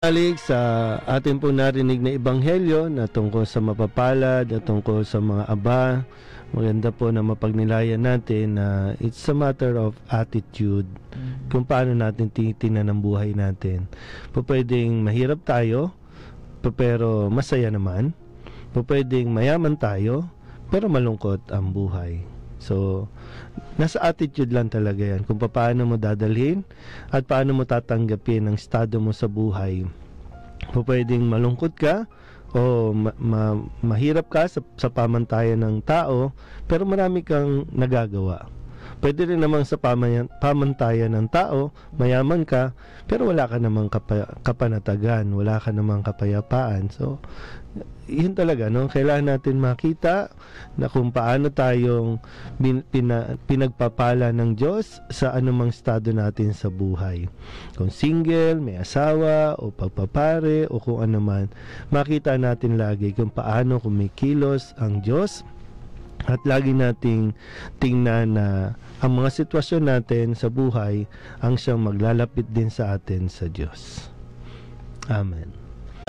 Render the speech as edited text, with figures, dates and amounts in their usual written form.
Balik sa ating po narinig na ebanghelyo na tungkol sa mapapalad at tungkol sa mga aba, maganda po na mapagnilayan natin na it's a matter of attitude kung paano natin tinitingnan ang buhay natin. Pwedeng mahirap tayo, pero masaya naman. Pwedeng mayaman tayo, pero malungkot ang buhay. So, nasa attitude lang talaga yan. Kung paano mo dadalhin at paano mo tatanggapin ang estado mo sa buhay. Pwedeng malungkot ka o mahirap ka sa pamantayan ng tao, pero marami kang nagagawa. Pwede rin namang sa pamantayan ng tao, mayaman ka, pero wala ka namang kapanatagan, wala ka namang kapayapaan. So, yun talaga, no? Kailangan natin makita na kung paano tayong pinagpapala ng Diyos sa anumang estado natin sa buhay. Kung single, may asawa, o pagpapare, o kung ano man, makita natin lagi kung paano kumikilos ang Diyos. At lagi nating tingnan na ang mga sitwasyon natin sa buhay ang siyang maglalapit din sa atin sa Diyos. Amen.